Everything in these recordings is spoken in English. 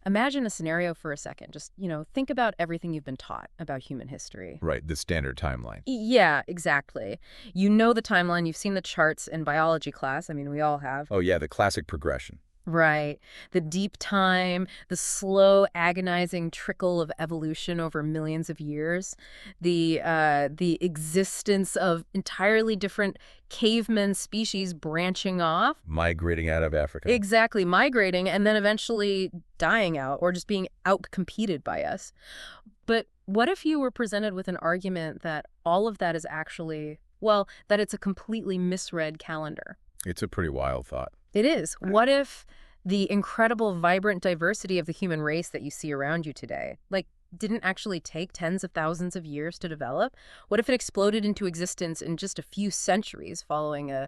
Imagine a scenario for a second. Just, think about everything you've been taught about human history. Right, the standard timeline. Yeah, exactly. You know the timeline. You've seen the charts in biology class. I mean, we all have. Oh yeah, the classic progression. Right. The deep time, the slow, agonizing trickle of evolution over millions of years, the existence of entirely different cavemen species branching off. Migrating out of Africa. Exactly, migrating and then eventually dying out or just being outcompeted by us. But what if you were presented with an argument that all of that is actually, well, that it's a completely misread calendar? It's a pretty wild thought. It is. What if the incredible, vibrant diversity of the human race that you see around you today, didn't actually take tens of thousands of years to develop? What if it exploded into existence in just a few centuries following a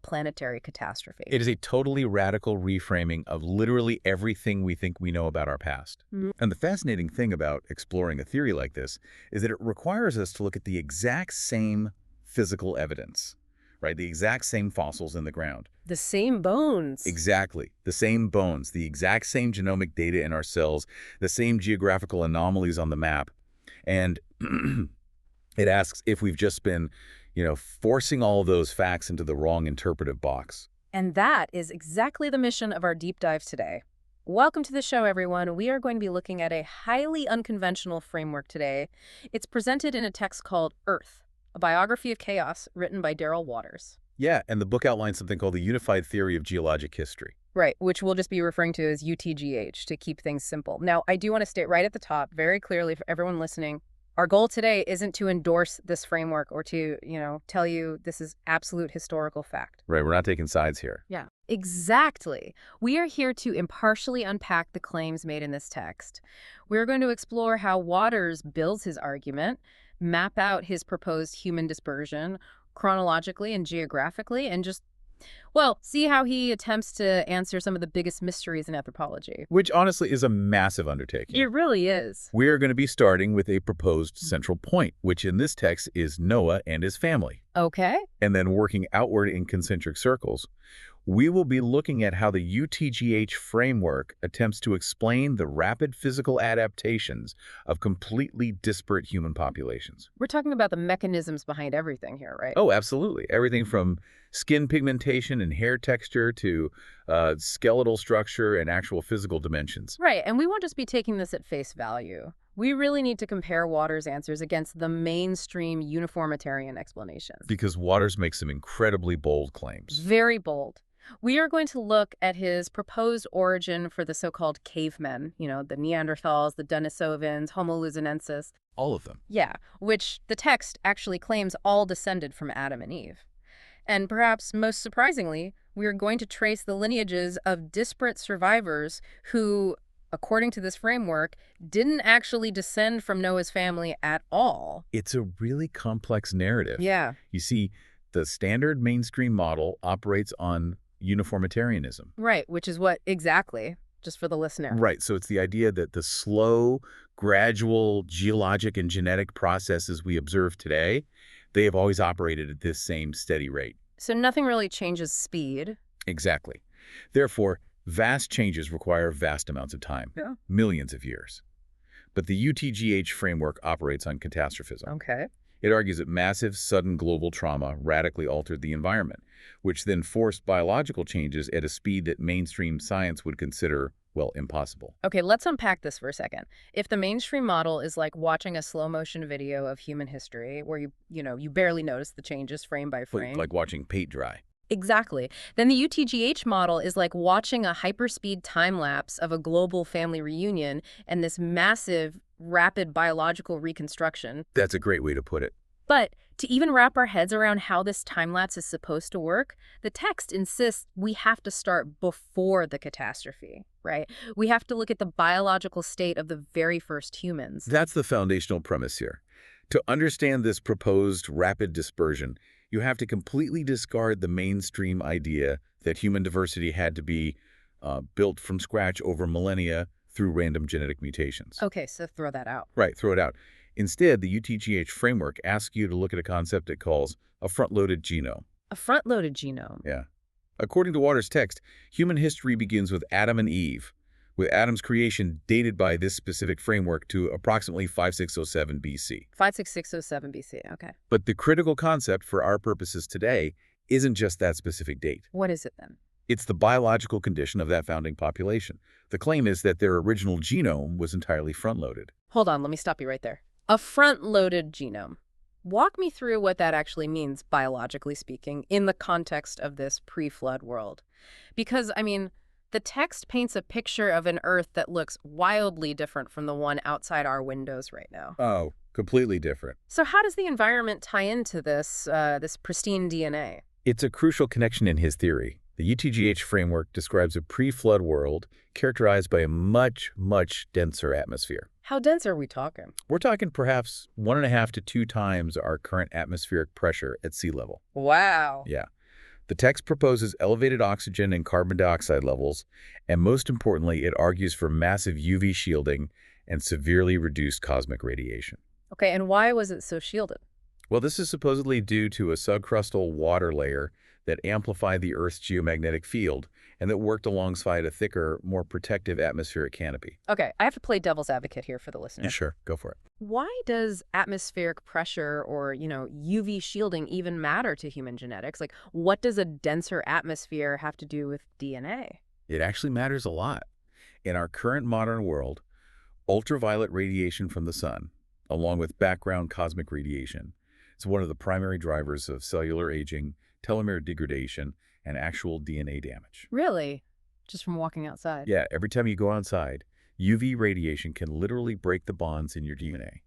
planetary catastrophe? It is a totally radical reframing of literally everything we think we know about our past. Mhm. And the fascinating thing about exploring a theory like this is that it requires us to look at the exact same physical evidence, right? The exact same fossils in the ground. The same bones. Exactly. The same bones, the exact same genomic data in our cells, the same geographical anomalies on the map. And it asks if we've just been, forcing all of those facts into the wrong interpretive box. And that is exactly the mission of our deep dive today. Welcome to the show, everyone. We are going to be looking at a highly unconventional framework today. It's presented in a text called Earth, a biography of chaos written by Darrell Waters. Yeah, and the book outlines something called the Unified Theory of Geologic History. Right, which we'll just be referring to as UTGH to keep things simple. Now, I do want to state right at the top, very clearly for everyone listening, our goal today isn't to endorse this framework or to, tell you this is absolute historical fact. Right, we're not taking sides here. Yeah, exactly. We are here to impartially unpack the claims made in this text. We're going to explore how Waters builds his argument, map out his proposed human dispersion, chronologically and geographically, and just, see how he attempts to answer some of the biggest mysteries in anthropology. Which honestly is a massive undertaking. It really is. We are going to be starting with a proposed central point, which in this text is Noah and his family. Okay. And then working outward in concentric circles, we will be looking at how the UTGH framework attempts to explain the rapid physical adaptations of completely disparate human populations. We're talking about the mechanisms behind everything here, right? Oh, absolutely. Everything from skin pigmentation and hair texture to skeletal structure and actual physical dimensions. Right, and we won't just be taking this at face value. We really need to compare Waters' answers against the mainstream uniformitarian explanations. Because Waters makes some incredibly bold claims. Very bold. We are going to look at his proposed origin for the so-called cavemen, the Neanderthals, the Denisovens, Homo Luzuonensis. All of them. Yeah, which the text actually claims all descended from Adam and Eve. And perhaps most surprisingly, we are going to trace the lineages of disparate survivors who, according to this framework, didn't actually descend from Noah's family at all. It's a really complex narrative. Yeah. You see, the standard mainstream model operates on uniformitarianism. Right, which is what exactly, just for the listener. Right, so it's the idea that the slow, gradual geologic and genetic processes we observe today, they have always operated at this same steady rate. So nothing really changes speed. Exactly. Therefore, vast changes require vast amounts of time, millions of years. But the UTGH framework operates on catastrophism. Okay. It argues that massive, sudden global trauma radically altered the environment, which then forced biological changes at a speed that mainstream science would consider, impossible. Okay, let's unpack this for a second. If the mainstream model is like watching a slow-motion video of human history where you barely notice the changes frame by frame. Like watching paint dry. Exactly. Then the UTGH model is like watching a hyperspeed time-lapse of a global family reunion and this massive, rapid biological reconstruction. That's a great way to put it. But to even wrap our heads around how this time-lapse is supposed to work, the text insists we have to start before the catastrophe, right? We have to look at the biological state of the very first humans. That's the foundational premise here. To understand this proposed rapid dispersion, you have to completely discard the mainstream idea that human diversity had to be built from scratch over millennia through random genetic mutations. Okay, so throw that out. Right, throw it out. Instead, the UTGH framework asks you to look at a concept it calls a front-loaded genome. A front-loaded genome. Yeah. According to Waters' text, human history begins with Adam and Eve, with Adam's creation dated by this specific framework to approximately 5607 BC. 56607 BC, okay. But the critical concept for our purposes today isn't just that specific date. What is it then? It's the biological condition of that founding population. The claim is that their original genome was entirely front-loaded. Hold on, let me stop you right there. A front-loaded genome. Walk me through what that actually means, biologically speaking, in the context of this pre-flood world. Because, I mean, the text paints a picture of an Earth that looks wildly different from the one outside our windows right now. Oh, completely different. So how does the environment tie into this, this pristine DNA? It's a crucial connection in his theory. The UTGH framework describes a pre-flood world characterized by a much, much denser atmosphere. How dense are we talking? We're talking perhaps 1.5 to 2 times our current atmospheric pressure at sea level. Wow. Yeah. The text proposes elevated oxygen and carbon dioxide levels, and most importantly, it argues for massive UV shielding and severely reduced cosmic radiation. Okay, and why was it so shielded? Well, this is supposedly due to a subcrustal water layer that amplified the Earth's geomagnetic field and that worked alongside a thicker, more protective atmospheric canopy. Okay, I have to play devil's advocate here for the listener. Yeah, sure. Go for it. Why does atmospheric pressure or, UV shielding even matter to human genetics? Like, what does a denser atmosphere have to do with DNA? It actually matters a lot. In our current modern world, ultraviolet radiation from the sun, along with background cosmic radiation, is one of the primary drivers of cellular aging, telomere degradation, and actual DNA damage. Really? Just from walking outside? Yeah, every time you go outside, UV radiation can literally break the bonds in your DNA.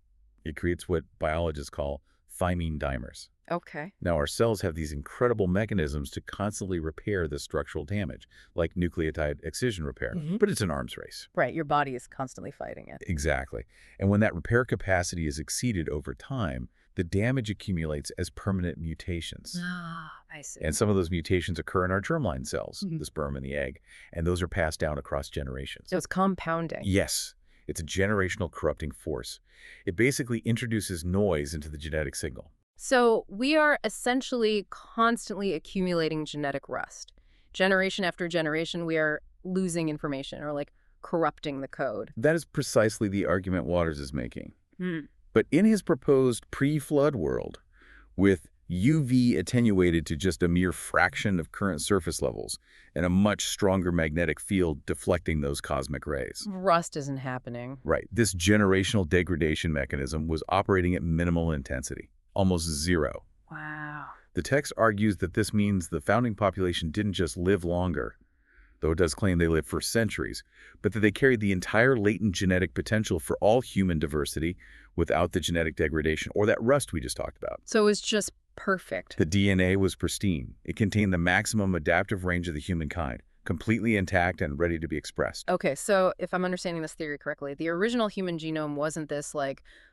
It creates what biologists call thymine dimers. Okay. Now, our cells have these incredible mechanisms to constantly repair the structural damage, like nucleotide excision repair, but it's an arms race. Right, your body is constantly fighting it. Exactly. And when that repair capacity is exceeded over time, the damage accumulates as permanent mutations. Ah, I see. And some of those mutations occur in our germline cells, the sperm and the egg, and those are passed down across generations. So it's compounding. Yes, it's a generational corrupting force. It basically introduces noise into the genetic signal. So we are essentially constantly accumulating genetic rust. Generation after generation, we are losing information or corrupting the code. That is precisely the argument Waters is making. But in his proposed pre-flood world, with UV attenuated to just a mere fraction of current surface levels and a much stronger magnetic field deflecting those cosmic rays. Rust isn't happening. Right. This generational degradation mechanism was operating at minimal intensity, almost zero. Wow. The text argues that this means the founding population didn't just live longer, though it does claim they lived for centuries, but that they carried the entire latent genetic potential for all human diversity without the genetic degradation or that rust we just talked about. So it was just perfect. The DNA was pristine. It contained the maximum adaptive range of the humankind, completely intact and ready to be expressed. Okay, so if I'm understanding this theory correctly, the original human genome wasn't this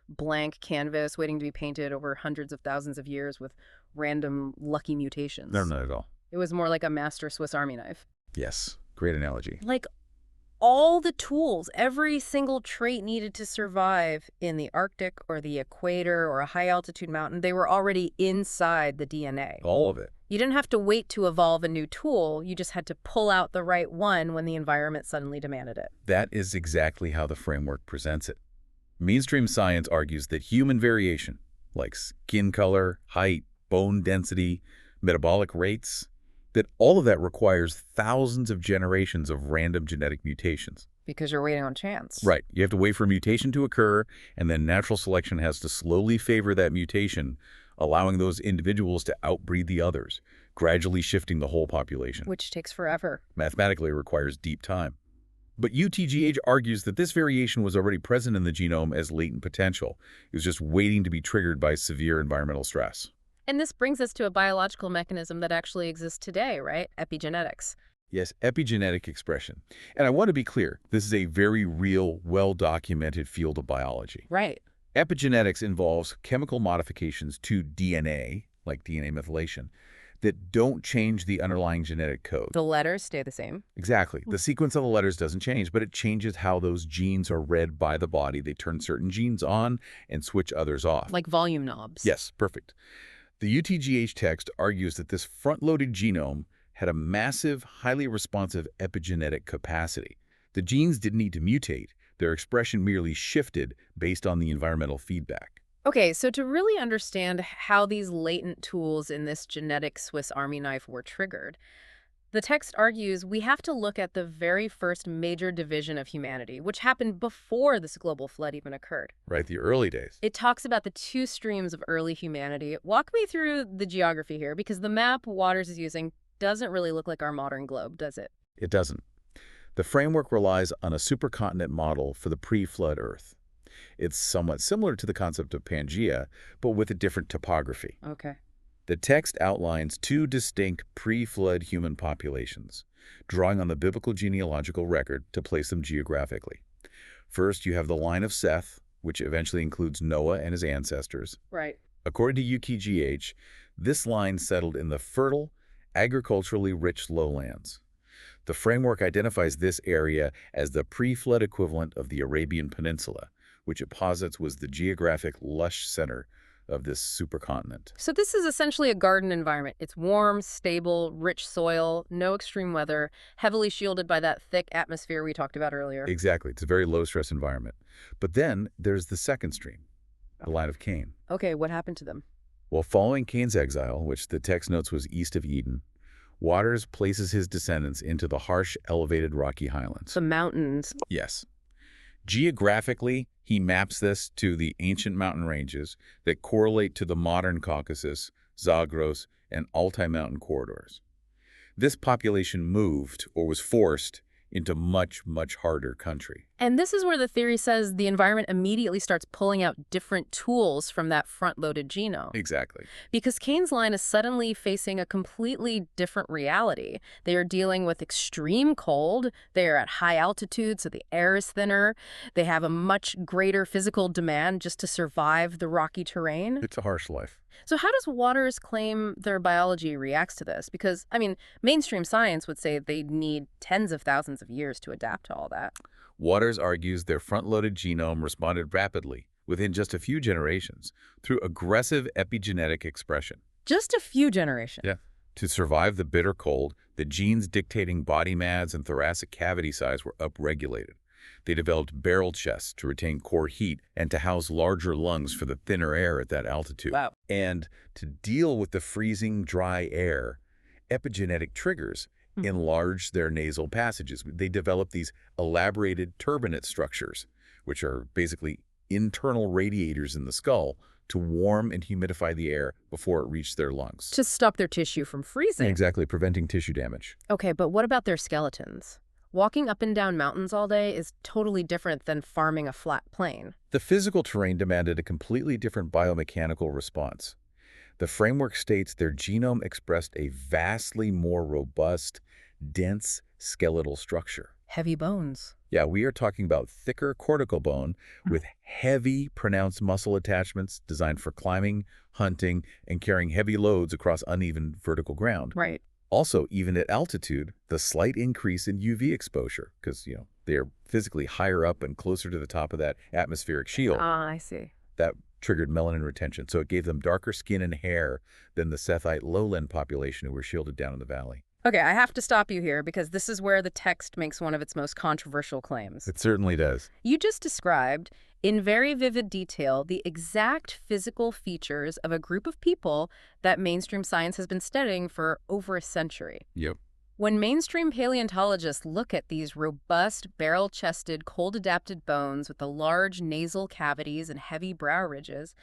blank canvas waiting to be painted over hundreds of thousands of years with random lucky mutations. No, not at all. It was more like a master Swiss Army knife. Yes, great analogy. Like all the tools, every single trait needed to survive in the Arctic or the equator or a high-altitude mountain, they were already inside the DNA. All of it. You didn't have to wait to evolve a new tool. You just had to pull out the right one when the environment suddenly demanded it. That is exactly how the framework presents it. Mainstream science argues that human variation, like skin color, height, bone density, metabolic rates, that all of that requires thousands of generations of random genetic mutations. Because you're waiting on chance. Right. You have to wait for a mutation to occur, and then natural selection has to slowly favor that mutation, allowing those individuals to outbreed the others, gradually shifting the whole population. Which takes forever. Mathematically, it requires deep time. But UTGH argues that this variation was already present in the genome as latent potential. It was just waiting to be triggered by severe environmental stress. And this brings us to a biological mechanism that actually exists today, right? Epigenetics. Yes, epigenetic expression. And I want to be clear, this is a very real, well-documented field of biology. Right. Epigenetics involves chemical modifications to DNA, like DNA methylation, that don't change the underlying genetic code. The letters stay the same. Exactly. The sequence of the letters doesn't change, but it changes how those genes are read by the body. They turn certain genes on and switch others off. Like volume knobs. Yes, perfect. The UTGH text argues that this front-loaded genome had a massive, highly responsive epigenetic capacity. The genes didn't need to mutate. Their expression merely shifted based on the environmental feedback. Okay, so to really understand how these latent tools in this genetic Swiss Army knife were triggered, the text argues we have to look at the very first major division of humanity, which happened before this global flood even occurred. Right, the early days. It talks about the two streams of early humanity. Walk me through the geography here, because the map Waters is using doesn't really look like our modern globe, does it? It doesn't. The framework relies on a supercontinent model for the pre-flood Earth. It's somewhat similar to the concept of Pangaea, but with a different topography. Okay. The text outlines two distinct pre-flood human populations, drawing on the biblical genealogical record to place them geographically. First, you have the line of Seth, which eventually includes Noah and his ancestors. Right. According to UKGH, this line settled in the fertile, agriculturally rich lowlands. The framework identifies this area as the pre-flood equivalent of the Arabian Peninsula, which it posits was the geographic lush center of this supercontinent. So this is essentially a garden environment. It's warm, stable, rich soil, no extreme weather, heavily shielded by that thick atmosphere we talked about earlier. Exactly. It's a very low-stress environment. But then there's the second stream, the line of Cain. Okay, what happened to them? Well, following Cain's exile, which the text notes was east of Eden, Waters places his descendants into the harsh, elevated rocky highlands. The mountains. Yes. Geographically, he maps this to the ancient mountain ranges that correlate to the modern Caucasus, Zagros, and Altai mountain corridors. This population moved, or was forced, into much, much harder country. And this is where the theory says the environment immediately starts pulling out different tools from that front-loaded genome. Exactly. Because Cain's line is suddenly facing a completely different reality. They are dealing with extreme cold. They are at high altitude, so the air is thinner. They have a much greater physical demand just to survive the rocky terrain. It's a harsh life. So how does Waters claim their biology reacts to this? Because, I mean, mainstream science would say they'd need tens of thousands of years to adapt to all that. Waters argues their front-loaded genome responded rapidly, within just a few generations, through aggressive epigenetic expression. Just a few generations. Yeah. To survive the bitter cold, the genes dictating body mass and thoracic cavity size were upregulated. They developed barrel chests to retain core heat and to house larger lungs for the thinner air at that altitude. Wow. And to deal with the freezing, dry air, epigenetic triggers enlarged their nasal passages. They developed these elaborated turbinate structures, which are basically internal radiators in the skull to warm and humidify the air before it reached their lungs. To stop their tissue from freezing. Exactly, preventing tissue damage. Okay, but what about their skeletons? Walking up and down mountains all day is totally different than farming a flat plain. The physical terrain demanded a completely different biomechanical response. The framework states their genome expressed a vastly more robust, dense skeletal structure. Heavy bones. Yeah, we are talking about thicker cortical bone with heavy, pronounced muscle attachments designed for climbing, hunting, and carrying heavy loads across uneven vertical ground. Right. Also, even at altitude, the slight increase in UV exposure, because, they're physically higher up and closer to the top of that atmospheric shield. Ah, I see. That triggered melanin retention, so it gave them darker skin and hair than the Sethite lowland population who were shielded down in the valley. Okay, I have to stop you here because this is where the text makes one of its most controversial claims. It certainly does. You just described, in very vivid detail, the exact physical features of a group of people that mainstream science has been studying for over a century. Yep. When mainstream paleontologists look at these robust, barrel-chested, cold-adapted bones with the large nasal cavities and heavy brow ridges,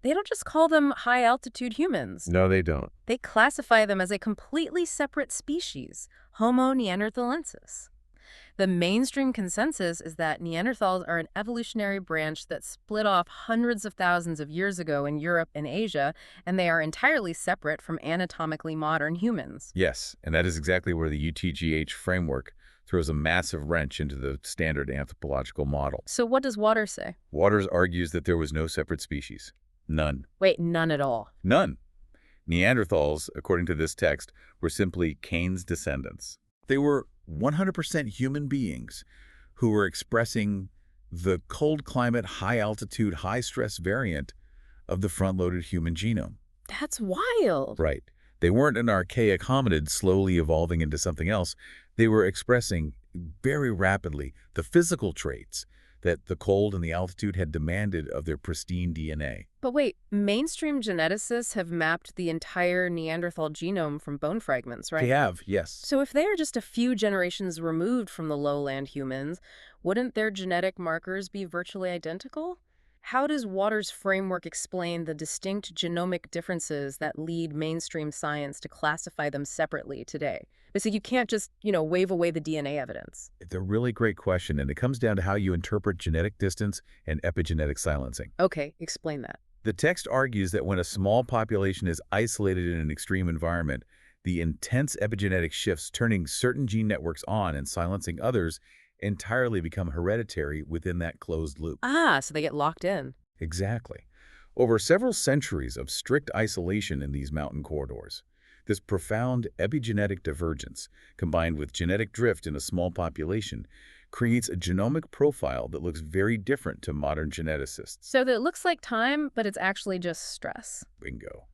they don't just call them high-altitude humans. No, they don't. They classify them as a completely separate species, Homo neanderthalensis. The mainstream consensus is that Neanderthals are an evolutionary branch that split off hundreds of thousands of years ago in Europe and Asia, and they are entirely separate from anatomically modern humans. Yes, and that is exactly where the UTGH framework throws a massive wrench into the standard anthropological model. So what does Waters say? Waters argues that there was no separate species. None. Wait, none at all? None. Neanderthals, according to this text, were simply Cain's descendants. They were 100% human beings who were expressing the cold climate, high altitude, high stress variant of the front-loaded human genome. That's wild. Right. They weren't an archaic hominid slowly evolving into something else. They were expressing very rapidly the physical traits that the cold and the altitude had demanded of their pristine DNA. But wait, mainstream geneticists have mapped the entire Neanderthal genome from bone fragments, They right? have, yes. So if they are just a few generations removed from the lowland humans, wouldn't their genetic markers be virtually identical? How does Waters' framework explain the distinct genomic differences that lead mainstream science to classify them separately today? Basically, you can't just, wave away the DNA evidence. It's a really great question, and it comes down to how you interpret genetic distance and epigenetic silencing. Okay, explain that. The text argues that when a small population is isolated in an extreme environment, the intense epigenetic shifts turning certain gene networks on and silencing others entirely become hereditary within that closed loop. Ah, so they get locked in. Exactly. Over several centuries of strict isolation in these mountain corridors, this profound epigenetic divergence, combined with genetic drift in a small population, creates a genomic profile that looks very different to modern geneticists. So that it looks like time, but it's actually just stress. Bingo.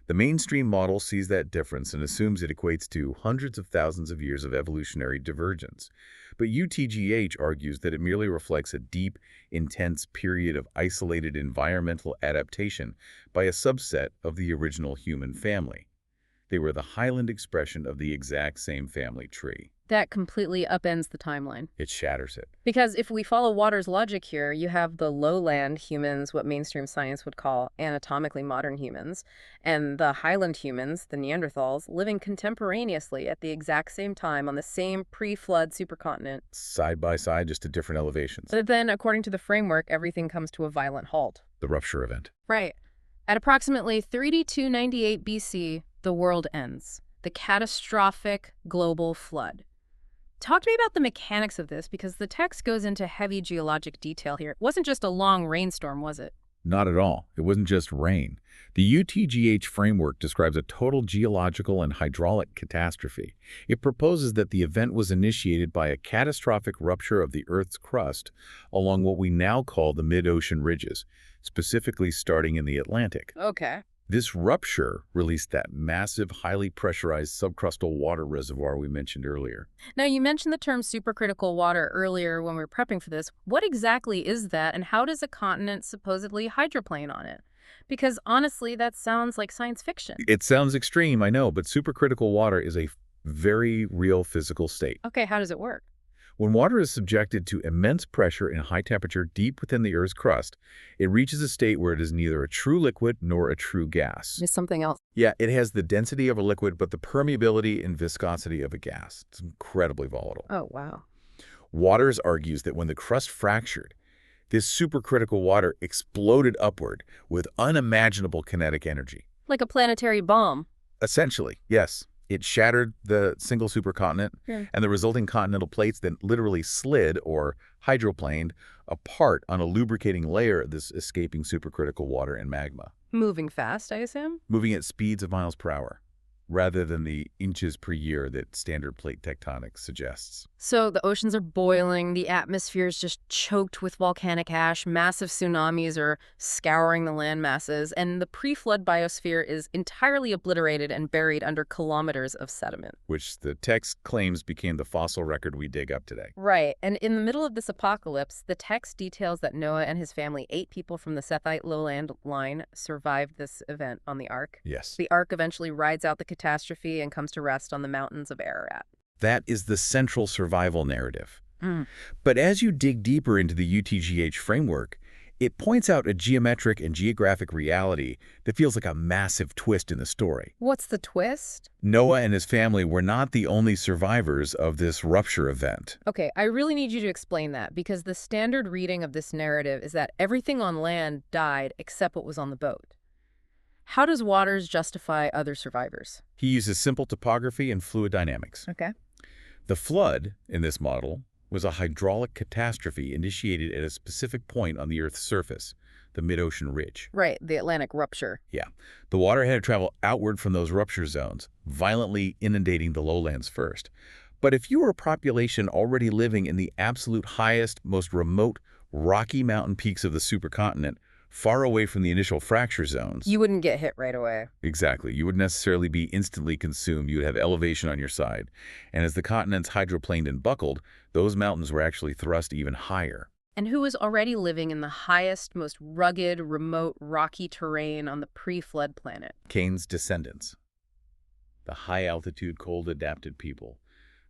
The mainstream model sees that difference and assumes it equates to hundreds of thousands of years of evolutionary divergence. But UTGH argues that it merely reflects a deep, intense period of isolated environmental adaptation by a subset of the original human family. They were the highland expression of the exact same family tree. That completely upends the timeline. It shatters it. Because if we follow Waters' logic here, you have the lowland humans, what mainstream science would call anatomically modern humans, and the highland humans, the Neanderthals, living contemporaneously at the exact same time on the same pre-flood supercontinent. Side by side, just at different elevations. But then, according to the framework, everything comes to a violent halt. The rupture event. Right. At approximately 3298 BC, the world ends. The catastrophic global flood. Talk to me about the mechanics of this, because the text goes into heavy geologic detail here. It wasn't just a long rainstorm, was it? Not at all. It wasn't just rain. The UTGH framework describes a total geological and hydraulic catastrophe. It proposes that the event was initiated by a catastrophic rupture of the Earth's crust along what we now call the mid-ocean ridges, specifically starting in the Atlantic. Okay. This rupture released that massive, highly pressurized subcrustal water reservoir we mentioned earlier. Now, you mentioned the term supercritical water earlier when we were prepping for this. What exactly is that, and how does a continent supposedly hydroplane on it? Because honestly, that sounds like science fiction. It sounds extreme, I know, but supercritical water is a very real physical state. Okay, how does it work? When water is subjected to immense pressure and high temperature deep within the Earth's crust, it reaches a state where it is neither a true liquid nor a true gas. There's something else. Yeah, it has the density of a liquid, but the permeability and viscosity of a gas. It's incredibly volatile. Oh, wow. Waters argues that when the crust fractured, this supercritical water exploded upward with unimaginable kinetic energy. Like a planetary bomb. Essentially, yes. It shattered the single supercontinent, and the resulting continental plates then literally slid or hydroplaned apart on a lubricating layer of this escaping supercritical water and magma. Moving fast, I assume? Moving at speeds of miles per hour, rather than the inches per year that standard plate tectonics suggests. So the oceans are boiling, the atmosphere is just choked with volcanic ash, massive tsunamis are scouring the land masses, and the pre-flood biosphere is entirely obliterated and buried under kilometers of sediment. Which the text claims became the fossil record we dig up today. Right, and in the middle of this apocalypse, the text details that Noah and his family, 8 people from the Sethite lowland line, survived this event on the Ark. Yes. The Ark eventually rides out the catastrophe and comes to rest on the mountains of Ararat. That is the central survival narrative. But as you dig deeper into the UTGH framework, it points out a geometric and geographic reality that feels like a massive twist in the story. What's the twist? Noah and his family were not the only survivors of this rupture event. Okay, I really need you to explain that, because the standard reading of this narrative is that everything on land died except what was on the boat. How does Waters justify other survivors? He uses simple topography and fluid dynamics. Okay. The flood, in this model, was a hydraulic catastrophe initiated at a specific point on the Earth's surface, the mid-ocean ridge. Right, the Atlantic rupture. Yeah. The water had to travel outward from those rupture zones, violently inundating the lowlands first. But if you were a population already living in the absolute highest, most remote, rocky mountain peaks of the supercontinent, far away from the initial fracture zones. You wouldn't get hit right away. Exactly. You wouldn't necessarily be instantly consumed. You would have elevation on your side. And as the continents hydroplaned and buckled, those mountains were actually thrust even higher. And who was already living in the highest, most rugged, remote, rocky terrain on the pre-flood planet? Cain's descendants, the high-altitude, cold-adapted people,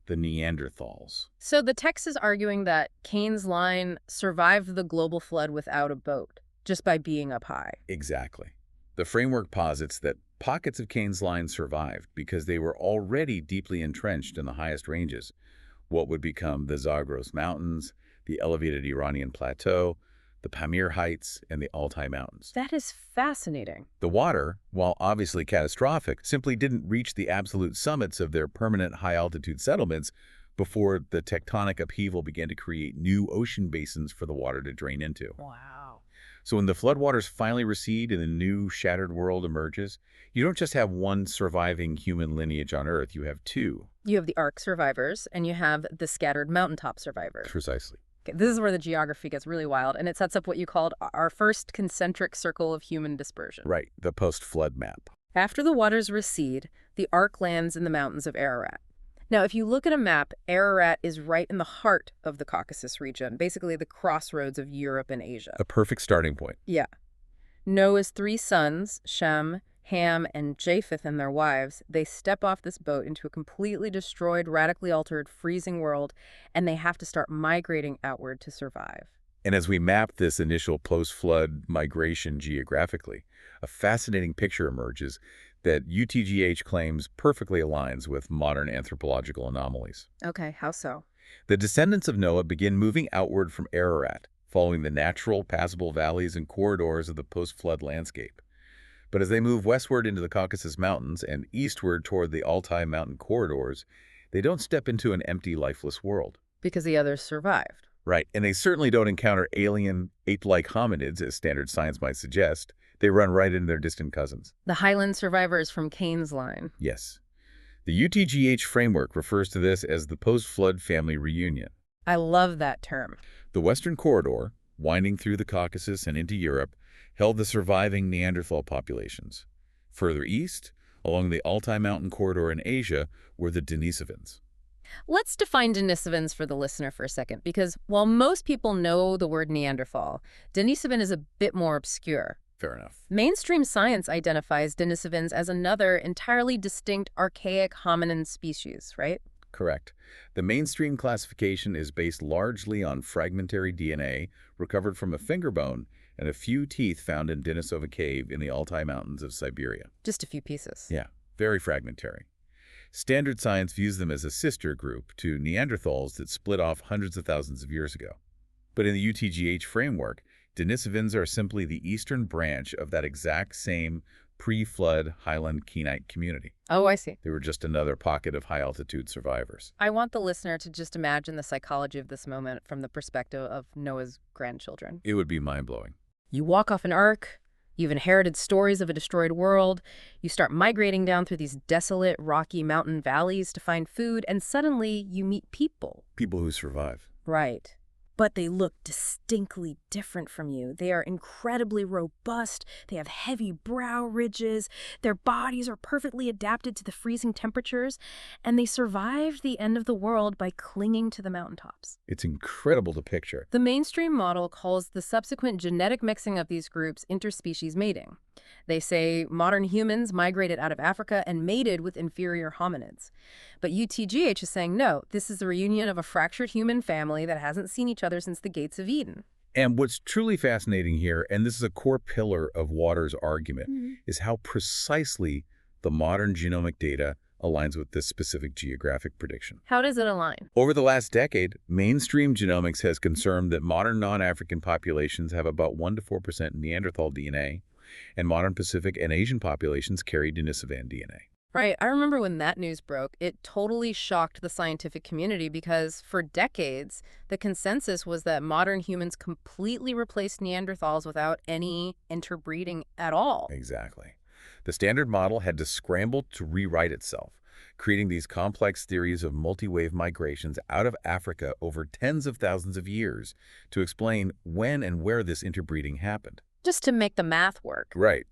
the Neanderthals. So the text is arguing that Cain's line survived the global flood without a boat, just by being up high. Exactly. The framework posits that pockets of Cain's line survived because they were already deeply entrenched in the highest ranges, what would become the Zagros Mountains, the elevated Iranian Plateau, the Pamir Heights, and the Altai Mountains. That is fascinating. The water, while obviously catastrophic, simply didn't reach the absolute summits of their permanent high-altitude settlements before the tectonic upheaval began to create new ocean basins for the water to drain into. Wow. So when the floodwaters finally recede and a new shattered world emerges, you don't just have one surviving human lineage on Earth, you have two. You have the Ark survivors, and you have the scattered mountaintop survivors. Precisely. Okay, this is where the geography gets really wild, and it sets up what you called our first concentric circle of human dispersion. Right, the post-flood map. After the waters recede, the Ark lands in the mountains of Ararat. Now, if you look at a map, Ararat is right in the heart of the Caucasus region, basically the crossroads of Europe and Asia. A perfect starting point. Yeah. Noah's three sons, Shem, Ham, and Japheth and their wives, they step off this boat into a completely destroyed, radically altered, freezing world, and they have to start migrating outward to survive. And as we map this initial post-flood migration geographically, a fascinating picture emerges that UTGH claims perfectly aligns with modern anthropological anomalies. Okay, how so? The descendants of Noah begin moving outward from Ararat, following the natural, passable valleys and corridors of the post-flood landscape. But as they move westward into the Caucasus Mountains and eastward toward the Altai Mountain corridors, they don't step into an empty, lifeless world. Because the others survived. Right, and they certainly don't encounter alien, ape-like hominids, as standard science might suggest. They run right into their distant cousins. The highland survivors from Cain's line. Yes. The UTGH framework refers to this as the post-flood family reunion. I love that term. The Western Corridor, winding through the Caucasus and into Europe, held the surviving Neanderthal populations. Further east, along the Altai Mountain corridor in Asia, were the Denisovens. Let's define Denisovens for the listener for a second, because while most people know the word Neanderthal, Denisoven is a bit more obscure. Fair enough. Mainstream science identifies Denisovens as another entirely distinct archaic hominin species, right? Correct. The mainstream classification is based largely on fragmentary DNA recovered from a finger bone and a few teeth found in Denisovan Cave in the Altai Mountains of Siberia. Just a few pieces. Yeah, very fragmentary. Standard science views them as a sister group to Neanderthals that split off hundreds of thousands of years ago. But in the UTGH framework, Denisovans are simply the eastern branch of that exact same pre-flood highland Kenite community. Oh, I see. They were just another pocket of high-altitude survivors. I want the listener to just imagine the psychology of this moment from the perspective of Noah's grandchildren. It would be mind-blowing. You walk off an ark, you've inherited stories of a destroyed world, you start migrating down through these desolate, rocky mountain valleys to find food, and suddenly you meet people. People who survive. Right. But they look distinctly different from you. They are incredibly robust. They have heavy brow ridges. Their bodies are perfectly adapted to the freezing temperatures. And they survived the end of the world by clinging to the mountaintops. It's incredible to picture. The mainstream model calls the subsequent genetic mixing of these groups interspecies mating. They say modern humans migrated out of Africa and mated with inferior hominids. But UTGH is saying, no, this is the reunion of a fractured human family that hasn't seen each other since the gates of Eden. And what's truly fascinating here, and this is a core pillar of Waters' argument, is how precisely the modern genomic data aligns with this specific geographic prediction. How does it align? Over the last decade, mainstream genomics has confirmed that modern non-African populations have about 1 to 4% Neanderthal DNA, and modern Pacific and Asian populations carry Denisovan DNA. Right. I remember when that news broke, it totally shocked the scientific community because for decades, the consensus was that modern humans completely replaced Neanderthals without any interbreeding at all. Exactly. The standard model had to scramble to rewrite itself, creating these complex theories of multi-wave migrations out of Africa over tens of thousands of years to explain when and where this interbreeding happened. Just to make the math work. Right.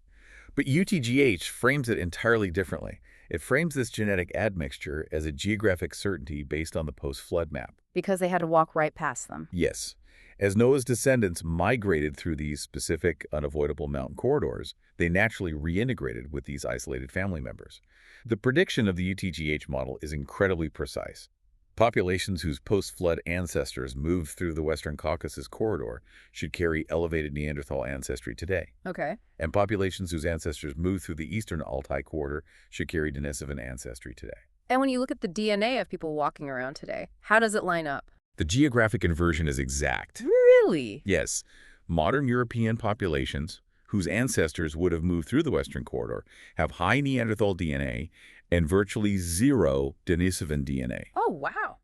But UTGH frames it entirely differently. It frames this genetic admixture as a geographic certainty based on the post-flood map. Because they had to walk right past them. Yes. As Noah's descendants migrated through these specific, unavoidable mountain corridors, they naturally reintegrated with these isolated family members. The prediction of the UTGH model is incredibly precise. Populations whose post-flood ancestors moved through the Western Caucasus corridor should carry elevated Neanderthal ancestry today. Okay. And populations whose ancestors moved through the Eastern Altai corridor should carry Denisoven ancestry today. And when you look at the DNA of people walking around today, how does it line up? The geographic inversion is exact. Really? Yes, modern European populations whose ancestors would have moved through the Western corridor have high Neanderthal DNA and virtually zero Denisovan DNA. Oh, wow.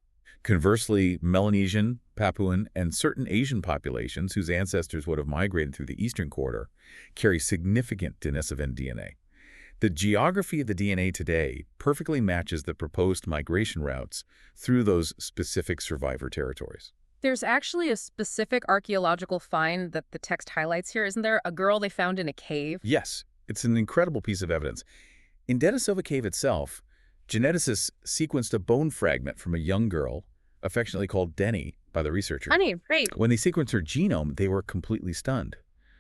Conversely, Melanesian, Papuan, and certain Asian populations whose ancestors would have migrated through the Eastern corridor carry significant Denisovan DNA. The geography of the DNA today perfectly matches the proposed migration routes through those specific survivor territories. There's actually a specific archaeological find that the text highlights here, isn't there? A girl they found in a cave? Yes, it's an incredible piece of evidence. In Denisovan Cave itself, geneticists sequenced a bone fragment from a young girl, affectionately called Denny by the researcher. Honey, great. When they sequenced her genome, they were completely stunned.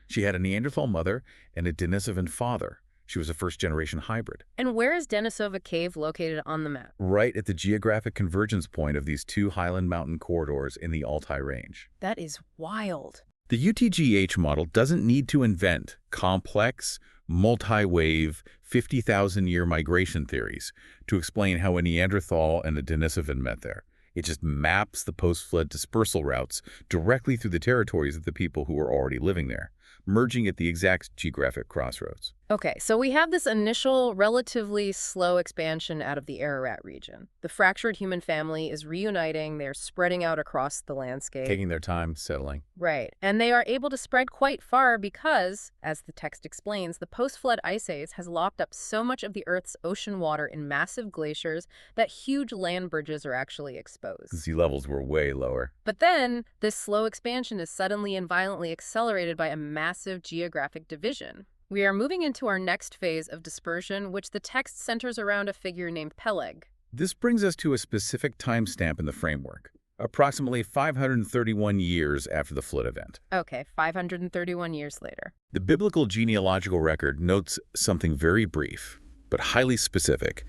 She had a Neanderthal mother and a Denisovan father. She was a first-generation hybrid. And where is Denisovan Cave located on the map? Right at the geographic convergence point of these two highland mountain corridors in the Altai Range. That is wild. The UTGH model doesn't need to invent complex, multi-wave, 50,000-year migration theories to explain how a Neanderthal and a Denisovan met there. It just maps the post-flood dispersal routes directly through the territories of the people who were already living there, merging at the exact geographic crossroads. Okay, so we have this initial, relatively slow expansion out of the Ararat region. The fractured human family is reuniting. They're spreading out across the landscape. Taking their time settling. Right. And they are able to spread quite far because, as the text explains, the post-flood ice age has locked up so much of the Earth's ocean water in massive glaciers that huge land bridges are actually exposed. Sea levels were way lower. But then, this slow expansion is suddenly and violently accelerated by a massive geographic division. We are moving into our next phase of dispersion, which the text centers around a figure named Peleg. This brings us to a specific timestamp in the framework, approximately 531 years after the flood event. Okay, 531 years later. The biblical genealogical record notes something very brief, but highly specific,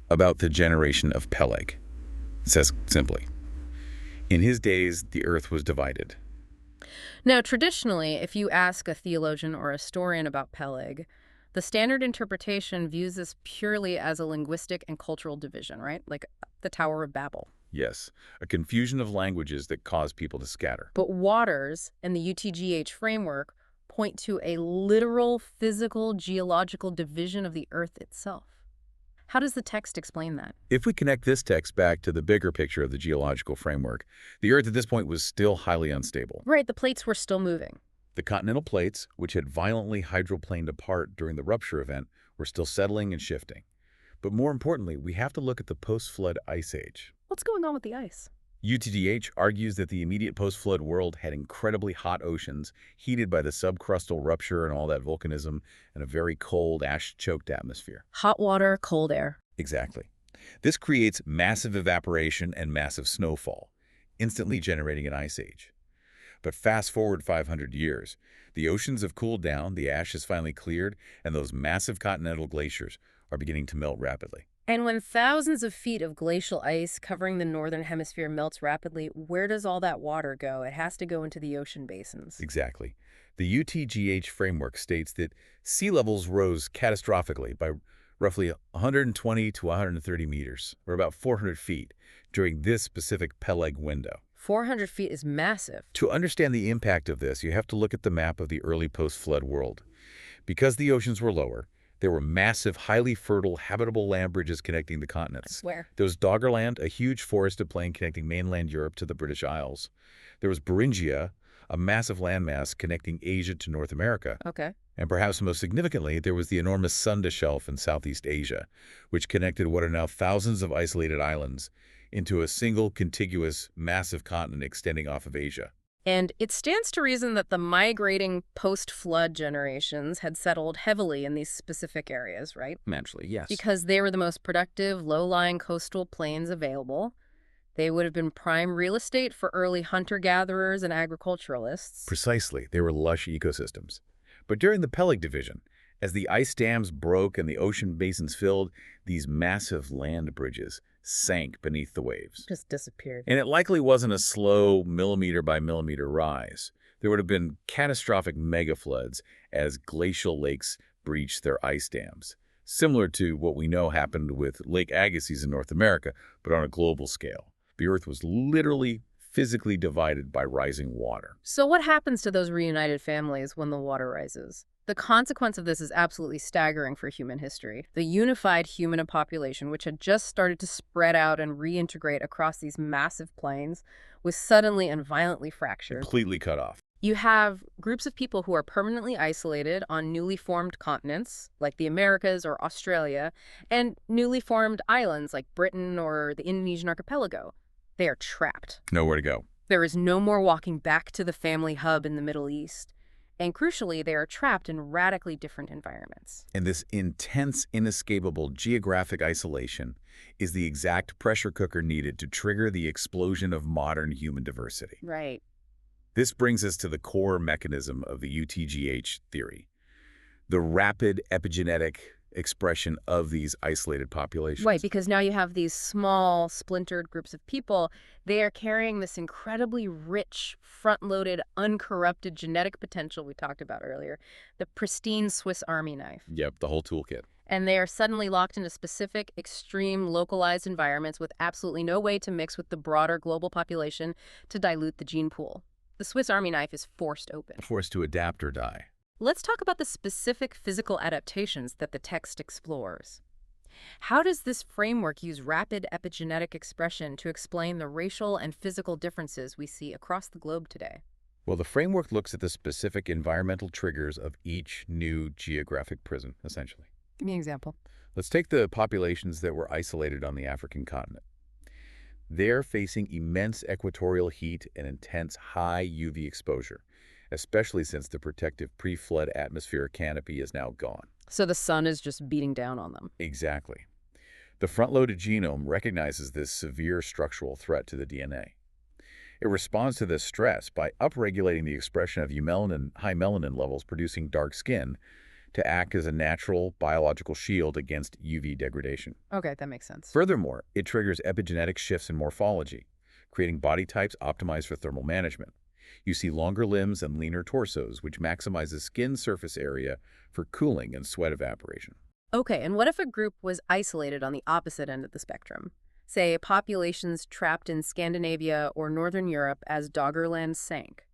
about the generation of Peleg. It says simply, "In his days the earth was divided." Now, traditionally, if you ask a theologian or a historian about Peleg, the standard interpretation views this purely as a linguistic and cultural division, right? Like the Tower of Babel. Yes, a confusion of languages that caused people to scatter. But Waters and the UTGH framework point to a literal, physical, geological division of the Earth itself. How does the text explain that? If we connect this text back to the bigger picture of the geological framework, the Earth at this point was still highly unstable. Right, the plates were still moving. The continental plates, which had violently hydroplaned apart during the rupture event, were still settling and shifting. But more importantly, we have to look at the post-flood ice age. What's going on with the ice? UTDH argues that the immediate post-flood world had incredibly hot oceans, heated by the subcrustal rupture and all that volcanism, and a very cold, ash-choked atmosphere. Hot water, cold air. Exactly. This creates massive evaporation and massive snowfall, instantly generating an ice age. But fast forward 500 years, the oceans have cooled down, the ash has finally cleared, and those massive continental glaciers are beginning to melt rapidly. And when thousands of feet of glacial ice covering the northern hemisphere melts rapidly, where does all that water go? It has to go into the ocean basins. Exactly. The UTGH framework states that sea levels rose catastrophically by roughly 120 to 130 meters, or about 400 feet, during this specific Peleg window. 400 feet is massive. To understand the impact of this, you have to look at the map of the early post-flood world. Because the oceans were lower, there were massive, highly fertile, habitable land bridges connecting the continents. Where? There was Doggerland, a huge forested plain connecting mainland Europe to the British Isles. There was Beringia, a massive landmass connecting Asia to North America. Okay. And perhaps most significantly, there was the enormous Sunda Shelf in Southeast Asia, which connected what are now thousands of isolated islands into a single, contiguous, massive continent extending off of Asia. And it stands to reason that the migrating post-flood generations had settled heavily in these specific areas, right? Naturally, yes. Because they were the most productive, low-lying coastal plains available. They would have been prime real estate for early hunter-gatherers and agriculturalists. Precisely, they were lush ecosystems. But during the Pelig division, as the ice dams broke and the ocean basins filled, these massive land bridges sank beneath the waves. Just disappeared. And it likely wasn't a slow millimeter by millimeter rise. There would have been catastrophic megafloods as glacial lakes breached their ice dams, similar to what we know happened with Lake Agassiz in North America, but on a global scale. The Earth was literally physically divided by rising water. So what happens to those reunited families when the water rises? The consequence of this is absolutely staggering for human history. The unified human population, which had just started to spread out and reintegrate across these massive plains, was suddenly and violently fractured. Completely cut off. You have groups of people who are permanently isolated on newly formed continents, like the Americas or Australia, and newly formed islands like Britain or the Indonesian archipelago. They are trapped. Nowhere to go. There is no more walking back to the family hub in the Middle East. And crucially, they are trapped in radically different environments. And this intense, inescapable geographic isolation is the exact pressure cooker needed to trigger the explosion of modern human diversity. Right. This brings us to the core mechanism of the UTGH theory, the rapid epigenetic expression of these isolated populations. Right, because now you have these small, splintered groups of people. They are carrying this incredibly rich, front-loaded, uncorrupted genetic potential we talked about earlier, the pristine Swiss Army knife. Yep, the whole toolkit. And they are suddenly locked into specific, extreme, localized environments with absolutely no way to mix with the broader global population to dilute the gene pool. The Swiss Army knife is forced open. Forced to adapt or die. Let's talk about the specific physical adaptations that the text explores. How does this framework use rapid epigenetic expression to explain the racial and physical differences we see across the globe today? Well, the framework looks at the specific environmental triggers of each new geographic prison, essentially. Give me an example. Let's take the populations that were isolated on the African continent. They're facing immense equatorial heat and intense high UV exposure, especially since the protective pre-flood atmospheric canopy is now gone. So the sun is just beating down on them. Exactly. The front-loaded genome recognizes this severe structural threat to the DNA. It responds to this stress by upregulating the expression of eumelanin, high melanin levels producing dark skin to act as a natural biological shield against UV degradation. Okay, that makes sense. Furthermore, it triggers epigenetic shifts in morphology, creating body types optimized for thermal management. You see longer limbs and leaner torsos, which maximizes skin surface area for cooling and sweat evaporation. Okay, and what if a group was isolated on the opposite end of the spectrum? Say, populations trapped in Scandinavia or Northern Europe as Doggerland sank.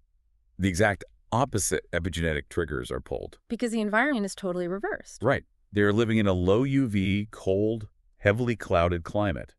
The exact opposite epigenetic triggers are pulled. Because the environment is totally reversed. Right. They're living in a low UV, cold, heavily clouded climate.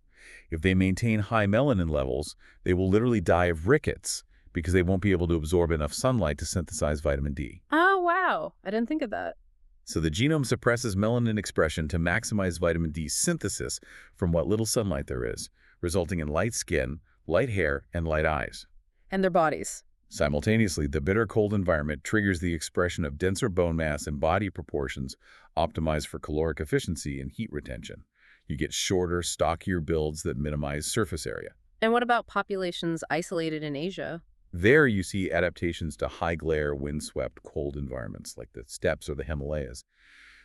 If they maintain high melanin levels, they will literally die of rickets because they won't be able to absorb enough sunlight to synthesize vitamin D. Oh, wow. I didn't think of that. So the genome suppresses melanin expression to maximize vitamin D synthesis from what little sunlight there is, resulting in light skin, light hair, and light eyes. And their bodies. Simultaneously, the bitter cold environment triggers the expression of denser bone mass and body proportions optimized for caloric efficiency and heat retention. You get shorter, stockier builds that minimize surface area. And what about populations isolated in Asia? There you see adaptations to high-glare, windswept, cold environments like the steppes or the Himalayas.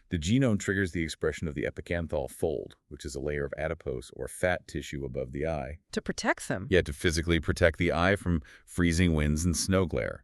The genome triggers the expression of the epicanthal fold, which is a layer of adipose or fat tissue above the eye. To protect them. Yeah, to physically protect the eye from freezing winds and snow glare.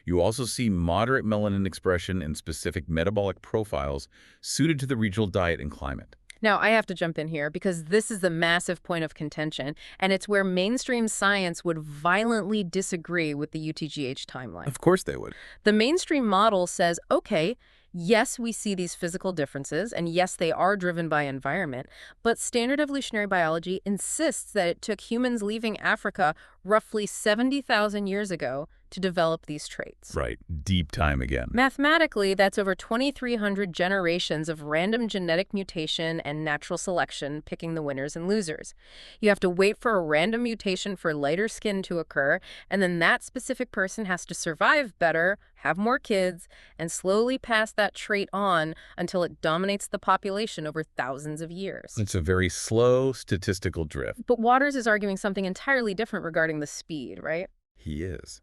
You also see moderate melanin expression and specific metabolic profiles suited to the regional diet and climate. Now, I have to jump in here because this is the massive point of contention, and it's where mainstream science would violently disagree with the UTGH timeline. Of course they would. The mainstream model says, okay, yes, we see these physical differences, and yes, they are driven by environment, but standard evolutionary biology insists that it took humans leaving Africa roughly 70,000 years ago, to develop these traits. Right. Deep time again. Mathematically, that's over 2,300 generations of random genetic mutation and natural selection picking the winners and losers. You have to wait for a random mutation for lighter skin to occur, and then that specific person has to survive better, have more kids, and slowly pass that trait on until it dominates the population over thousands of years. It's a very slow statistical drift. But Waters is arguing something entirely different regarding the speed, right? He is.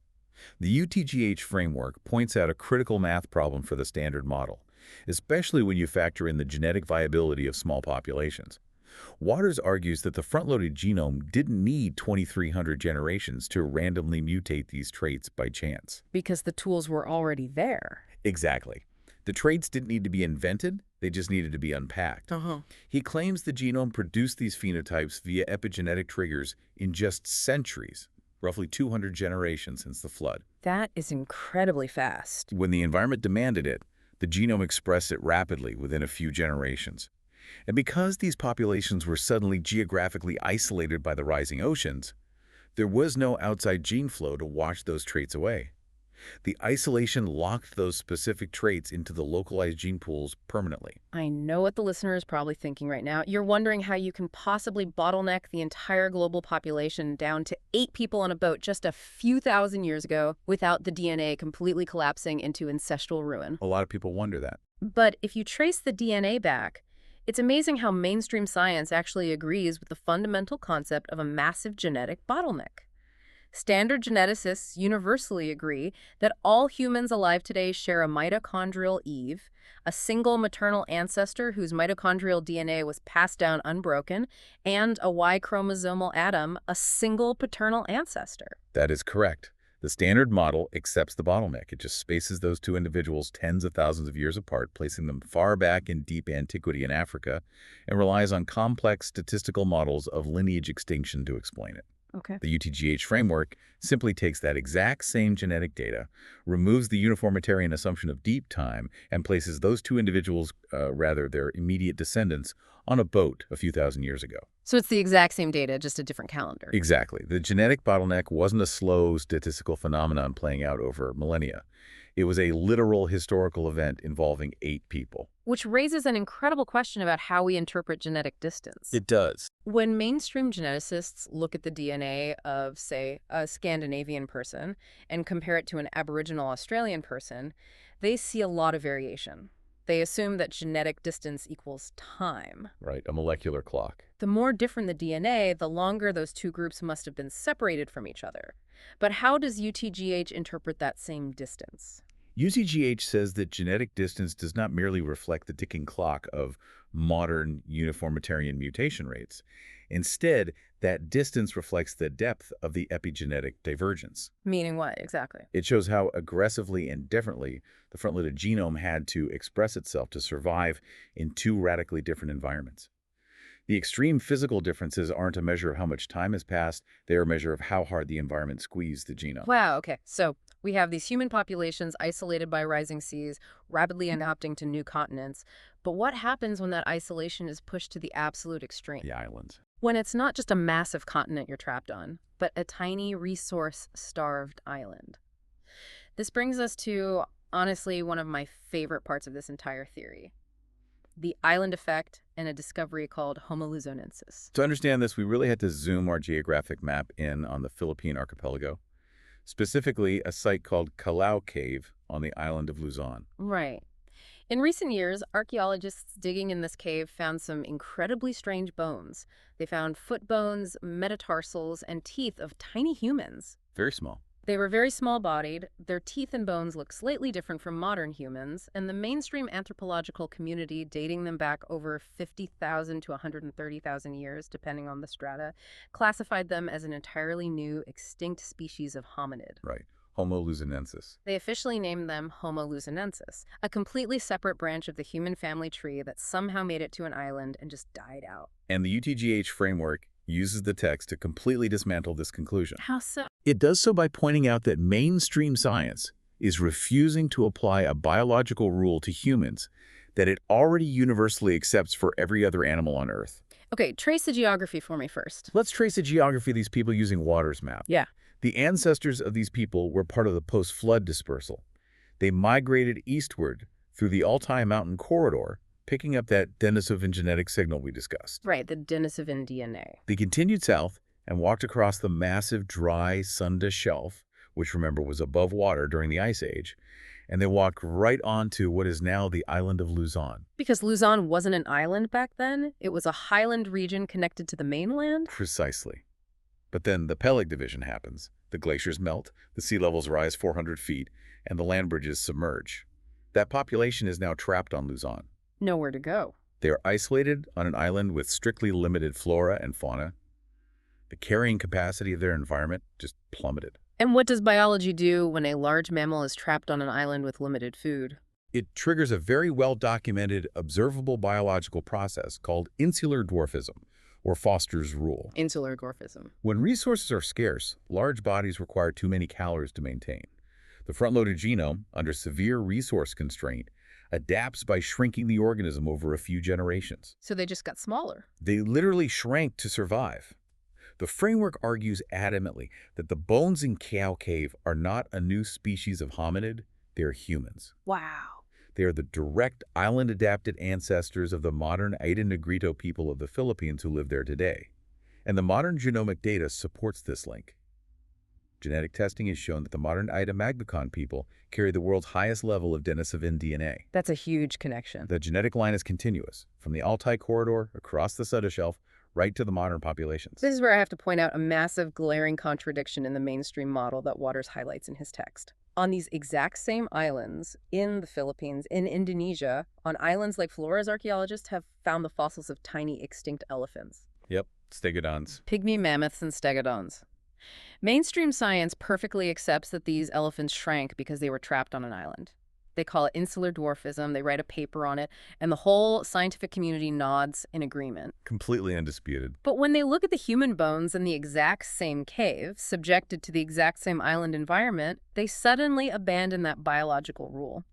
The UTGH framework points out a critical math problem for the standard model, especially when you factor in the genetic viability of small populations. Waters argues that the front-loaded genome didn't need 2,300 generations to randomly mutate these traits by chance. Because the tools were already there. Exactly. The traits didn't need to be invented, they just needed to be unpacked. He claims the genome produced these phenotypes via epigenetic triggers in just centuries, roughly 200 generations since the flood. That is incredibly fast. When the environment demanded it, the genome expressed it rapidly within a few generations. And because these populations were suddenly geographically isolated by the rising oceans, there was no outside gene flow to wash those traits away. The isolation locked those specific traits into the localized gene pools permanently. I know what the listener is probably thinking right now. You're wondering how you can possibly bottleneck the entire global population down to 8 people on a boat just a few thousand years ago without the DNA completely collapsing into ancestral ruin. A lot of people wonder that. But if you trace the DNA back, it's amazing how mainstream science actually agrees with the fundamental concept of a massive genetic bottleneck. Standard geneticists universally agree that all humans alive today share a mitochondrial Eve, a single maternal ancestor whose mitochondrial DNA was passed down unbroken, and a Y chromosomal Adam, a single paternal ancestor. That is correct. The standard model accepts the bottleneck. It just spaces those two individuals tens of thousands of years apart, placing them far back in deep antiquity in Africa, and relies on complex statistical models of lineage extinction to explain it. Okay. The UTGH framework simply takes that exact same genetic data, removes the uniformitarian assumption of deep time, and places those two individuals, their immediate descendants, on a boat a few thousand years ago. So it's the exact same data, just a different calendar. Exactly. The genetic bottleneck wasn't a slow statistical phenomenon playing out over millennia. It was a literal historical event involving 8 people. Which raises an incredible question about how we interpret genetic distance. It does. When mainstream geneticists look at the DNA of, say, a Scandinavian person and compare it to an Aboriginal Australian person, they see a lot of variation. They assume that genetic distance equals time. Right, a molecular clock. The more different the DNA, the longer those two groups must have been separated from each other. But how does UTGH interpret that same distance? UTGH says that genetic distance does not merely reflect the ticking clock of modern uniformitarian mutation rates. Instead, that distance reflects the depth of the epigenetic divergence. Meaning what, exactly? It shows how aggressively and differently the front-loaded genome had to express itself to survive in 2 radically different environments. The extreme physical differences aren't a measure of how much time has passed, they are a measure of how hard the environment squeezed the genome. Wow, okay. So we have these human populations isolated by rising seas, rapidly adapting to new continents. But what happens when that isolation is pushed to the absolute extreme? The islands. When it's not just a massive continent you're trapped on, but a tiny resource-starved island. This brings us to, honestly, one of my favorite parts of this entire theory. The island effect and a discovery called Homo Luzuonensis. To understand this, we really had to zoom our geographic map in on the Philippine archipelago, specifically a site called Calao Cave on the island of Luzon. Right. In recent years, archaeologists digging in this cave found some incredibly strange bones. They found foot bones, metatarsals, and teeth of tiny humans. Very small. They were very small-bodied, their teeth and bones looked slightly different from modern humans, and the mainstream anthropological community, dating them back over 50,000 to 130,000 years, depending on the strata, classified them as an entirely new, extinct species of hominid. Right. Homo Luzuonensis. They officially named them Homo Luzuonensis, a completely separate branch of the human family tree that somehow made it to an island and just died out. And the UTGH framework uses the text to completely dismantle this conclusion. How so? It does so by pointing out that mainstream science is refusing to apply a biological rule to humans that it already universally accepts for every other animal on Earth. Okay, trace the geography for me first. Let's trace the geography of these people using Waters' map. Yeah. The ancestors of these people were part of the post-flood dispersal. They migrated eastward through the Altai Mountain corridor, picking up that Denisoven genetic signal we discussed. Right, the Denisoven DNA. They continued south and walked across the massive dry Sunda shelf, which remember was above water during the Ice Age, and they walked right onto what is now the island of Luzon. Because Luzon wasn't an island back then, it was a highland region connected to the mainland? Precisely. But then the Peleg division happens. The glaciers melt, the sea levels rise 400 feet, and the land bridges submerge. That population is now trapped on Luzon. Nowhere to go. They are isolated on an island with strictly limited flora and fauna. The carrying capacity of their environment just plummeted. And what does biology do when a large mammal is trapped on an island with limited food? It triggers a very well-documented, observable biological process called insular dwarfism, or Foster's rule. Insular dwarfism. When resources are scarce, large bodies require too many calories to maintain. The front-loaded genome, under severe resource constraint, adapts by shrinking the organism over a few generations. So they just got smaller. They literally shrank to survive. The framework argues adamantly that the bones in Cow Cave are not a new species of hominid, they're humans. Wow. They are the direct island-adapted ancestors of the modern Aita Negrito people of the Philippines who live there today. And the modern genomic data supports this link. Genetic testing has shown that the modern Aita Magbacon people carry the world's highest level of Denisoven DNA. That's a huge connection. The genetic line is continuous, from the Altai corridor across the Sunda Shelf right to the modern populations. This is where I have to point out a massive glaring contradiction in the mainstream model that Waters highlights in his text. On these exact same islands, in the Philippines, in Indonesia, on islands like Flores archaeologists have found the fossils of tiny extinct elephants. Yep, stegodons. Pygmy mammoths and stegodons. Mainstream science perfectly accepts that these elephants shrank because they were trapped on an island. They call it insular dwarfism, they write a paper on it, and the whole scientific community nods in agreement. Completely undisputed. But when they look at the human bones in the exact same cave, subjected to the exact same island environment, they suddenly abandon that biological rule.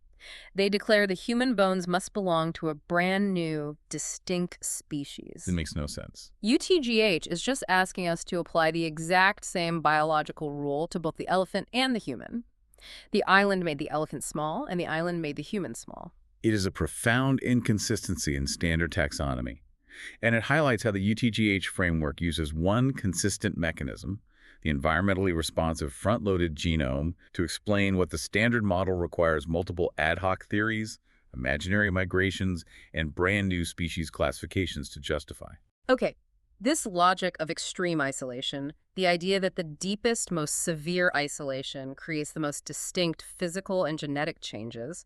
They declare the human bones must belong to a brand new, distinct species. It makes no sense. UTGH is just asking us to apply the exact same biological rule to both the elephant and the human. The island made the elephant small, and the island made the human small. It is a profound inconsistency in standard taxonomy, and it highlights how the UTGH framework uses one consistent mechanism, the environmentally responsive front-loaded genome, to explain what the standard model requires multiple ad hoc theories, imaginary migrations, and brand new species classifications to justify. Okay, this logic of extreme isolation, the idea that the deepest, most severe isolation creates the most distinct physical and genetic changes,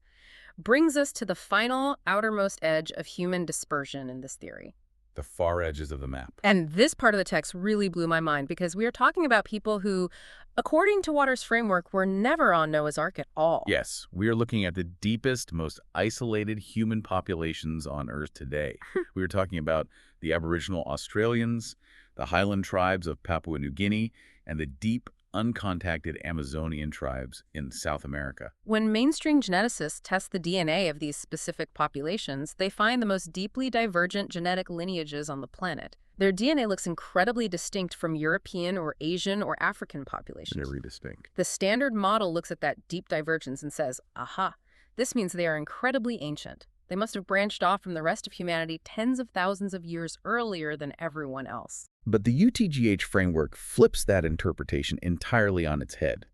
brings us to the final outermost edge of human dispersion in this theory. The far edges of the map. And this part of the text really blew my mind because we are talking about people who, according to Waters' framework, were never on Noah's Ark at all. Yes, we are looking at the deepest, most isolated human populations on Earth today. We are talking about the Aboriginal Australians, the highland tribes of Papua New Guinea, and the deep, uncontacted Amazonian tribes in South America. When mainstream geneticists test the DNA of these specific populations, they find the most deeply divergent genetic lineages on the planet. Their DNA looks incredibly distinct from European or Asian or African populations. Very distinct. The standard model looks at that deep divergence and says, aha, this means they are incredibly ancient. They must have branched off from the rest of humanity tens of thousands of years earlier than everyone else. But the UTGH framework flips that interpretation entirely on its head.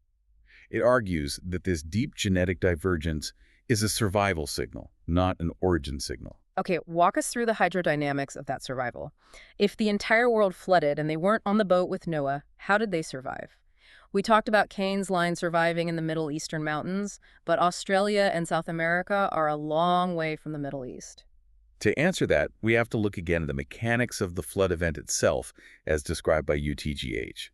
It argues that this deep genetic divergence is a survival signal, not an origin signal. Okay, walk us through the hydrodynamics of that survival. If the entire world flooded and they weren't on the boat with Noah, how did they survive? We talked about Cain's line surviving in the Middle Eastern mountains, but Australia and South America are a long way from the Middle East. To answer that, we have to look again at the mechanics of the flood event itself, as described by UTGH.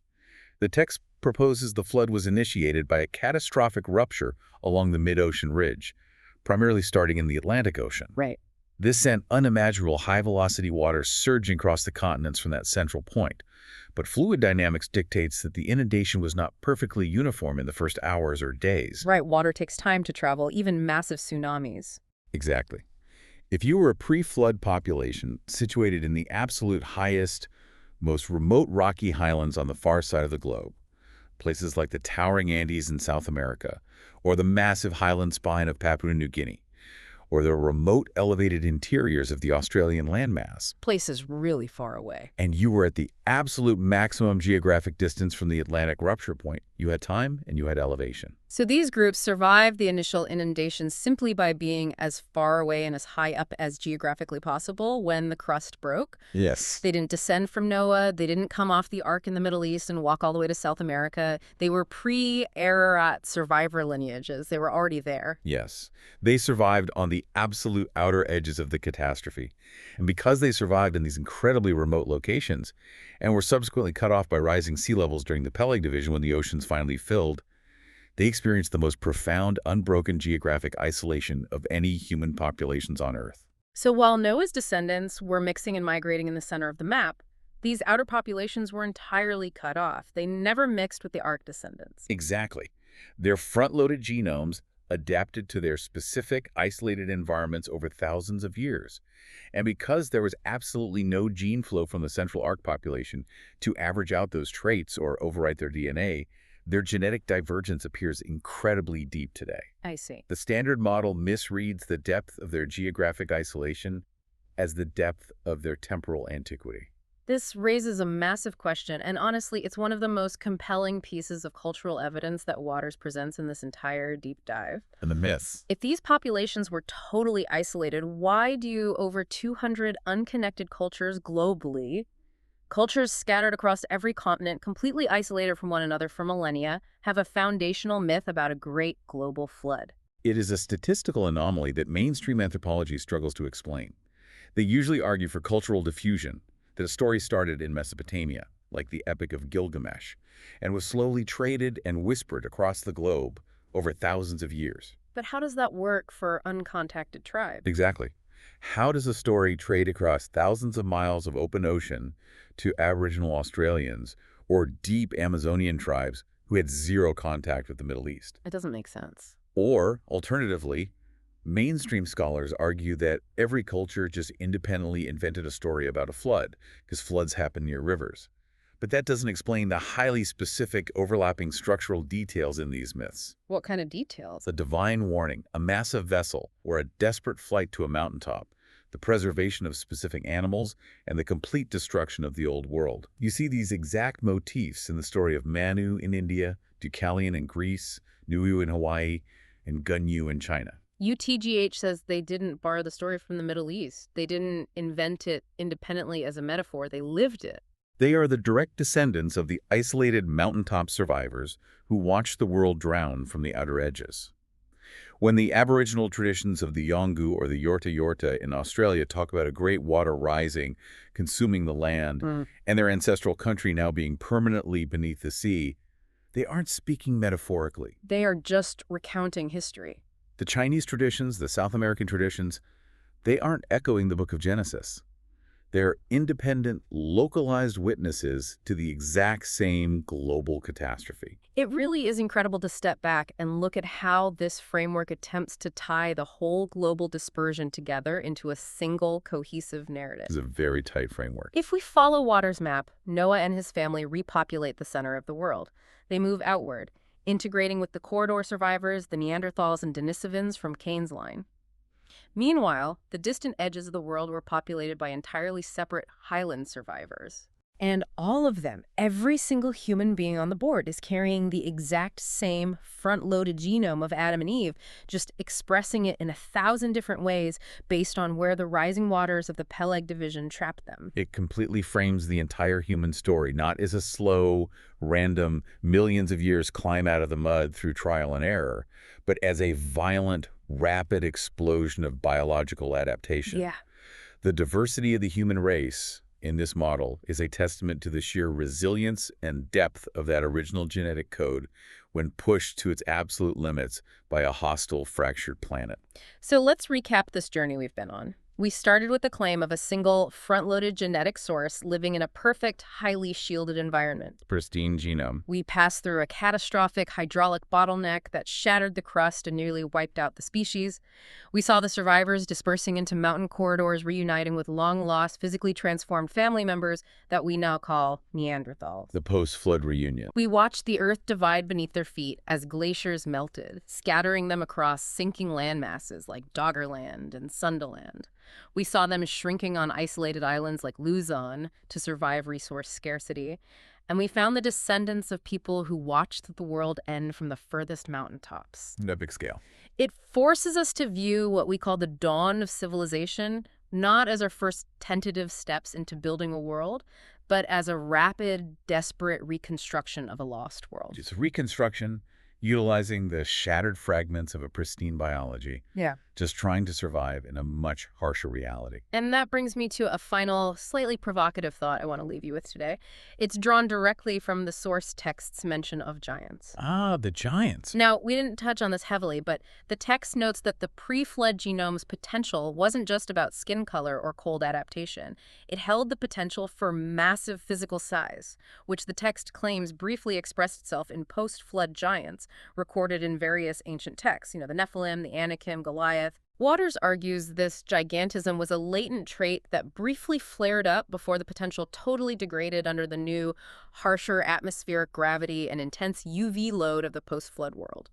The text proposes the flood was initiated by a catastrophic rupture along the mid-ocean ridge, primarily starting in the Atlantic Ocean. Right. This sent unimaginable high-velocity water surging across the continents from that central point. But fluid dynamics dictates that the inundation was not perfectly uniform in the first hours or days. Right, water takes time to travel, even massive tsunamis. Exactly. If you were a pre-flood population situated in the absolute highest, most remote rocky highlands on the far side of the globe, places like the towering Andes in South America, or the massive highland spine of Papua New Guinea, or the remote elevated interiors of the Australian landmass, Places really far away. and you were at the absolute maximum geographic distance from the Atlantic rupture point, you had time and you had elevation. So these groups survived the initial inundations simply by being as far away and as high up as geographically possible when the crust broke. Yes. They didn't descend from Noah. They didn't come off the Ark in the Middle East and walk all the way to South America. They were pre-Ararat survivor lineages. They were already there. Yes. They survived on the absolute outer edges of the catastrophe. And because they survived in these incredibly remote locations and were subsequently cut off by rising sea levels during the Peleg Division when the oceans finally filled, they experienced the most profound, unbroken geographic isolation of any human populations on Earth. So while Noah's descendants were mixing and migrating in the center of the map, these outer populations were entirely cut off. They never mixed with the Ark descendants. Exactly. Their front-loaded genomes adapted to their specific, isolated environments over thousands of years. And because there was absolutely no gene flow from the central Ark population to average out those traits or overwrite their DNA, their genetic divergence appears incredibly deep today. I see. The standard model misreads the depth of their geographic isolation as the depth of their temporal antiquity. This raises a massive question, and honestly, it's one of the most compelling pieces of cultural evidence that Waters presents in this entire deep dive. And the myths. If these populations were totally isolated, why do over 200 unconnected cultures globally, cultures scattered across every continent, completely isolated from one another for millennia, have a foundational myth about a great global flood? It is a statistical anomaly that mainstream anthropology struggles to explain. They usually argue for cultural diffusion, that a story started in Mesopotamia, like the Epic of Gilgamesh, and was slowly traded and whispered across the globe over thousands of years. But how does that work for uncontacted tribes? Exactly. How does a story trade across thousands of miles of open ocean to Aboriginal Australians or deep Amazonian tribes who had zero contact with the Middle East? It doesn't make sense. Or, alternatively, mainstream scholars argue that every culture just independently invented a story about a flood, because floods happen near rivers. But that doesn't explain the highly specific overlapping structural details in these myths. What kind of details? The divine warning, a massive vessel, or a desperate flight to a mountaintop, the preservation of specific animals, and the complete destruction of the old world. You see these exact motifs in the story of Manu in India, Deucalion in Greece, Nuyu in Hawaii, and Gunyu in China. UTGH says they didn't borrow the story from the Middle East. They didn't invent it independently as a metaphor. They lived it. They are the direct descendants of the isolated mountaintop survivors who watched the world drown from the outer edges. When the Aboriginal traditions of the Yolngu or the Yorta Yorta in Australia talk about a great water rising, consuming the land, and their ancestral country now being permanently beneath the sea, they aren't speaking metaphorically. They are just recounting history. The Chinese traditions, the South American traditions, they aren't echoing the book of Genesis. They're independent, localized witnesses to the exact same global catastrophe. It really is incredible to step back and look at how this framework attempts to tie the whole global dispersion together into a single cohesive narrative. It's a very tight framework. If we follow Waters' map, Noah and his family repopulate the center of the world. They move outward, integrating with the corridor survivors, the Neanderthals and Denisovens from Cain's line. Meanwhile, the distant edges of the world were populated by entirely separate highland survivors. And all of them, every single human being on the board, is carrying the exact same front-loaded genome of Adam and Eve, just expressing it in 1,000 different ways based on where the rising waters of the Peleg Division trapped them. It completely frames the entire human story, not as a slow, random, millions of years climb out of the mud through trial and error, but as a violent, rapid explosion of biological adaptation. Yeah. The diversity of the human race in this model is a testament to the sheer resilience and depth of that original genetic code when pushed to its absolute limits by a hostile, fractured planet. So let's recap this journey we've been on. We started with the claim of a single front-loaded genetic source living in a perfect, highly shielded environment. Pristine genome. We passed through a catastrophic hydraulic bottleneck that shattered the crust and nearly wiped out the species. We saw the survivors dispersing into mountain corridors, reuniting with long-lost, physically transformed family members that we now call Neanderthals. The post-flood reunion. We watched the earth divide beneath their feet as glaciers melted, scattering them across sinking land masses like Doggerland and Sundaland. We saw them shrinking on isolated islands like Luzon to survive resource scarcity. And we found the descendants of people who watched the world end from the furthest mountaintops. No big scale. It forces us to view what we call the dawn of civilization, not as our first tentative steps into building a world, but as a rapid, desperate reconstruction of a lost world. It's reconstruction, utilizing the shattered fragments of a pristine biology. Yeah. Just trying to survive in a much harsher reality. And that brings me to a final, slightly provocative thought I want to leave you with today. It's drawn directly from the source text's mention of giants. Ah, the giants. Now, we didn't touch on this heavily, but the text notes that the pre-flood genome's potential wasn't just about skin color or cold adaptation. It held the potential for massive physical size, which the text claims briefly expressed itself in post-flood giants recorded in various ancient texts. The Nephilim, the Anakim, Goliath. Waters argues this gigantism was a latent trait that briefly flared up before the potential totally degraded under the new, harsher atmospheric gravity and intense UV load of the post-flood world.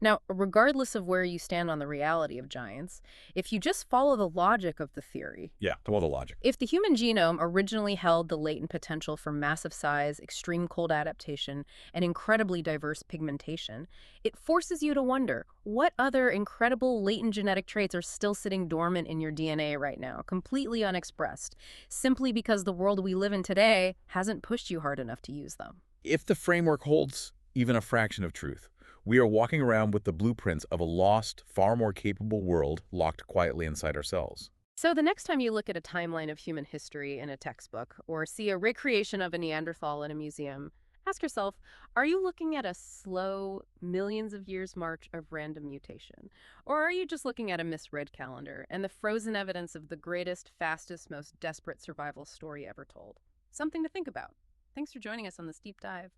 Now, regardless of where you stand on the reality of giants, if you just follow the logic of the theory, Yeah, follow the logic. if the human genome originally held the latent potential for massive size, extreme cold adaptation, and incredibly diverse pigmentation, it forces you to wonder, what other incredible latent genetic traits are still sitting dormant in your DNA right now, completely unexpressed, simply because the world we live in today hasn't pushed you hard enough to use them? If the framework holds even a fraction of truth, we are walking around with the blueprints of a lost, far more capable world locked quietly inside ourselves. So the next time you look at a timeline of human history in a textbook or see a recreation of a Neanderthal in a museum, ask yourself, are you looking at a slow, millions of years march of random mutation? Or are you just looking at a misread calendar and the frozen evidence of the greatest, fastest, most desperate survival story ever told? Something to think about. Thanks for joining us on this deep dive.